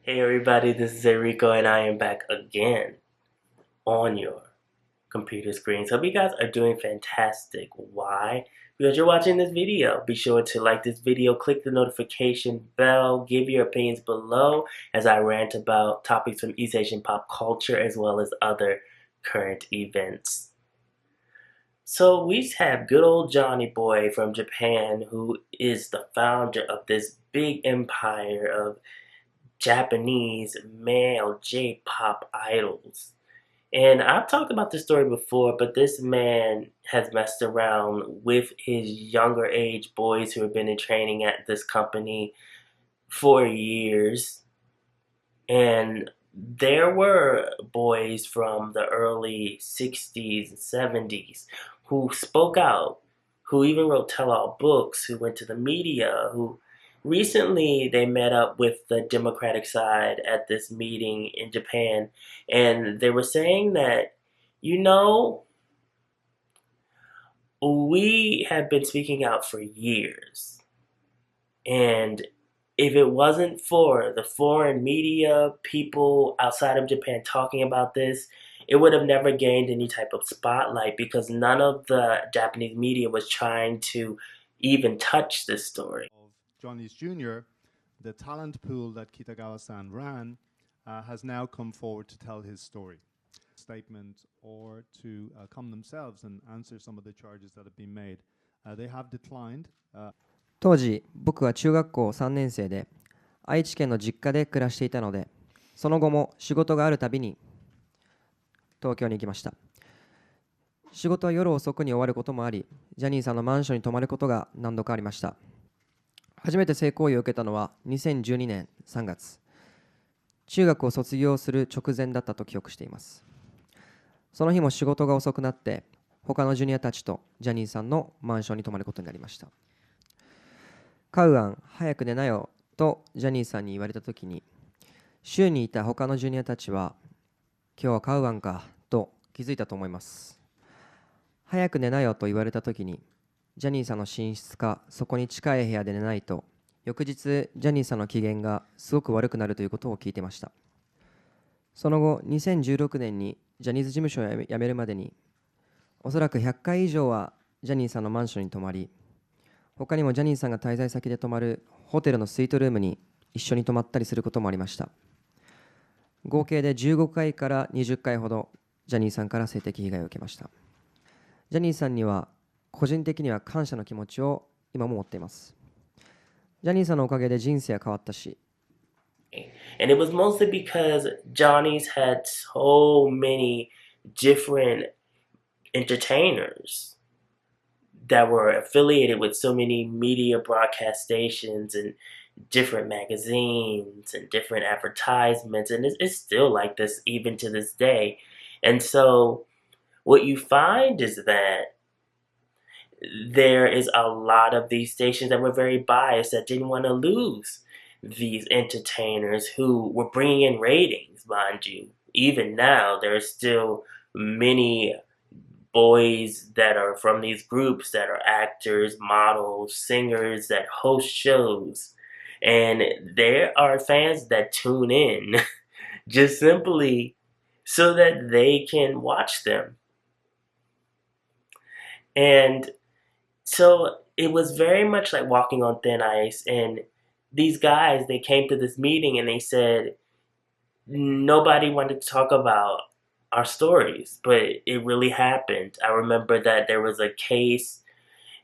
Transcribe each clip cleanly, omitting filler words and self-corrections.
Hey everybody, this is Erico and I am back again on your computer screens. Hope you guys are doing fantastic. Why? Because you're watching this video. Be sure to like this video, click the notification bell, give your opinions below as I rant about topics from East Asian pop culture as well as other current events. So we have good old Johnny Boy from Japan, who is the founder of this big empire of Japanese male J-pop idols. And I've talked about this story before, but this man has messed around with his younger age boys who have been in training at this company for years. And there were boys from the early 60s and 70s who spoke out, who even wrote tell-all books, who went to the media, who recently they met up with the Democratic side at this meeting in Japan, and they were saying that, you know, we have been speaking out for years. And if it wasn't for the foreign media, people outside of Japan talking about this, it would have never gained any type of spotlight because none of the Japanese media was trying to even touch this story. Of Johnny's Jr., the talent pool that Kitagawa-san ran has now come forward to tell his story. Statement or to come themselves and answer some of the charges that have been made. They have declined. 当時僕は中学校3年生で愛知県の実家で暮らしていたので、その後も仕事があるたびに東京に行きました。仕事は夜遅くに終わることもあり、ジャニーさんのマンションに泊まることが何度かありました。初めて性行為を受けたのは2012年3月、中学を卒業する直前だったと記憶しています。その日も仕事が遅くなって、他のジュニアたちとジャニーさんのマンションに泊まることになりました。カウアン、早く寝なよとジャニーさんに言われたときに、周囲にいた他のジュニアたちは、今日はカウアンかと気づいたと思います。早く寝なよと言われたときに、ジャニーさんの寝室かそこに近い部屋で寝ないと、翌日ジャニーさんの機嫌がすごく悪くなるということを聞いてました。その後、2016年にジャニーズ事務所を辞めるまでに、おそらく100回以上はジャニーさんのマンションに泊まり、他にもジャニーさんが滞在先で泊まるホテルのスイートルームに一緒に泊まったりすることもありました。合計で15回から20回ほどジャニーさんから性的被害を受けました。ジャニーさんには個人的には感謝の気持ちを今も持っています。ジャニーさんのおかげで人生は変わったし、And it was mostly because Johnny's had so many different entertainers that were affiliated with so many media broadcast stations and different magazines and different advertisements, and it's still like this even to this day. And so what you find is that there is a lot of these stations that were very biased, that didn't want to lose these entertainers who were bringing in ratings, mind you. Even now, there are still many boys that are from these groups that are actors, models, singers that host shows. And there are fans that tune in just simply so that they can watch them. And so it was very much like walking on thin ice. And these guys, they came to this meeting and they said, nobody wanted to talk about our stories, but it really happened. I remember that there was a case,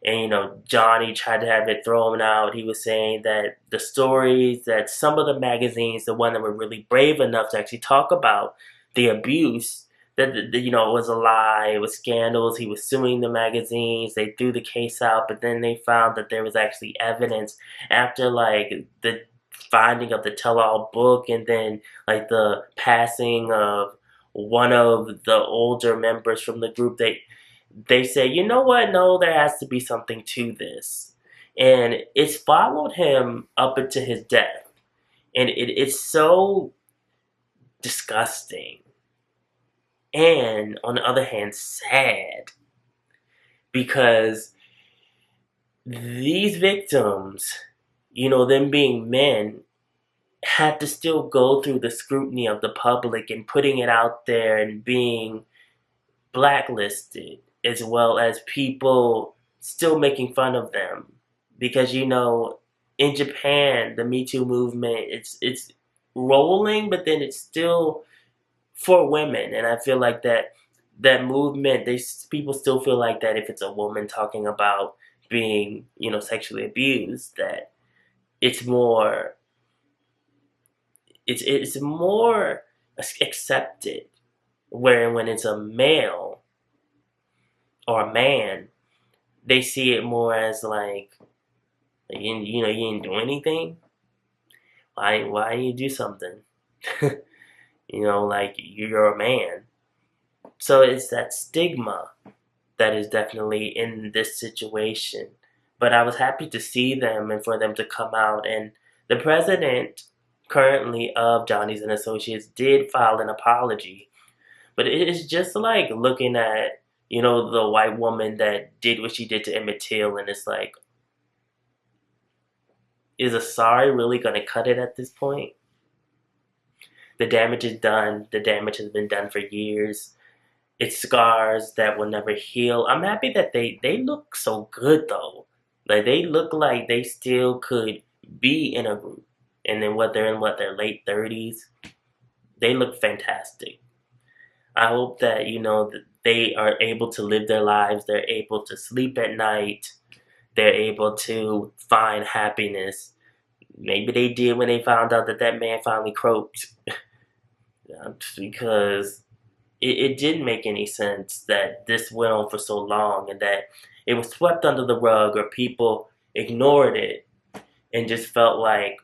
and Johnny tried to have it thrown out. He was saying that the stories that some of the magazines, the one that were really brave enough to actually talk about the abuse, that it was a lie, it was scandals. He was suing the magazines. They threw the case out, but then they found that there was actually evidence after like the finding of the tell-all book, and then like the passing of one of the older members from the group. They say, you know what? No, there has to be something to this, and it's followed him up into his death, and it's so disgusting, and on the other hand, sad, because these victims, them being men, had to still go through the scrutiny of the public and putting it out there and being blacklisted, as well as people still making fun of them. Because, you know, in Japan, the Me Too movement, it's rolling, but then it's still for women. And I feel like that movement, people still feel like that if it's a woman talking about being, you know, sexually abused, that it's more it's more accepted. Where when it's a male or a man, they see it more as like, you know, you didn't do anything. Why you do something? You know, like you're a man. So it's that stigma that is definitely in this situation. But I was happy to see them and for them to come out. And the president currently of Johnny's and Associates did file an apology. But it is just like looking at, you know, the white woman that did what she did to Emmett Till, and it's like, is a sorry really going to cut it at this point? The damage is done. The damage has been done for years. It's scars that will never heal. I'm happy that they look so good though. Like they look like they still could be in a group. And then they're in their late 30s. They look fantastic. I hope that, you know, that they are able to live their lives. They're able to sleep at night. They're able to find happiness. Maybe they did when they found out that that man finally croaked. Because it didn't make any sense that this went on for so long and that it was swept under the rug or people ignored it and just felt like,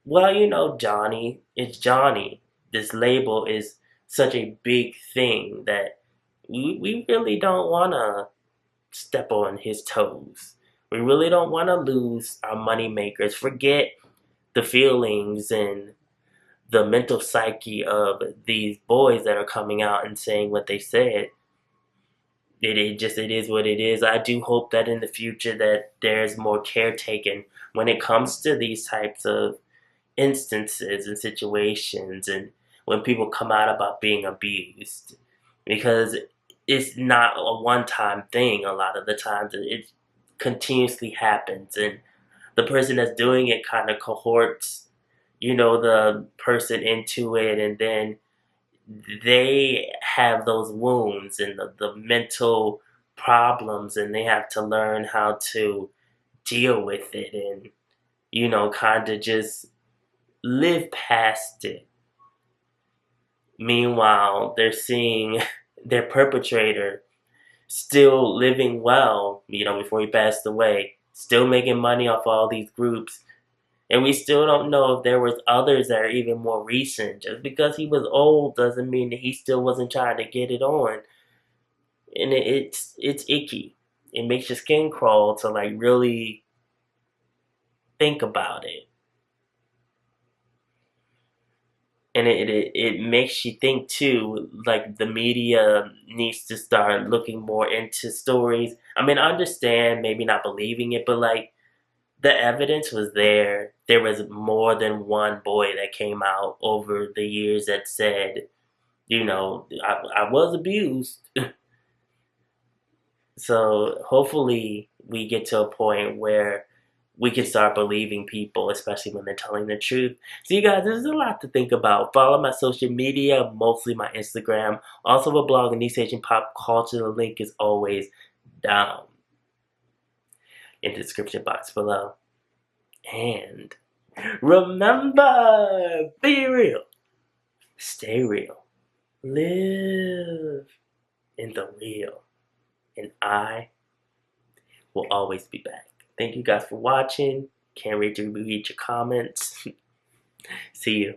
well, you know, Johnny, it's Johnny. This label is such a big thing that we really don't want to step on his toes. We really don't want to lose our money makers. Forget the feelings and the mental psyche of these boys that are coming out and saying what they said. It is what it is. I do hope that in the future that there's more care taken when it comes to these types of instances and situations, and when people come out about being abused, because it's not a one-time thing. A lot of the times it continuously happens, and the person that's doing it kind of cohorts, you know, the person into it, and then they have those wounds and the mental problems, and they have to learn how to deal with it and, you know, kind of just live past it. Meanwhile, they're seeing their perpetrator still living well, you know, before he passed away, still making money off all these groups. And we still don't know if there was others that are even more recent. Just because he was old doesn't mean that he still wasn't trying to get it on. And it's icky. It makes your skin crawl to like really think about it. And it makes you think too, like the media needs to start looking more into stories. I mean, I understand maybe not believing it, but like the evidence was there. There was more than one boy that came out over the years that said, you know, I was abused. So hopefully we get to a point where we can start believing people, especially when they're telling the truth. So you guys, there's a lot to think about. Follow my social media, mostly my Instagram. Also a blog in East Asian pop culture. The link is always down in the description box below. And remember, be real, stay real, live in the real, and I will always be back. Thank you guys for watching. Can't wait to read your comments. See you.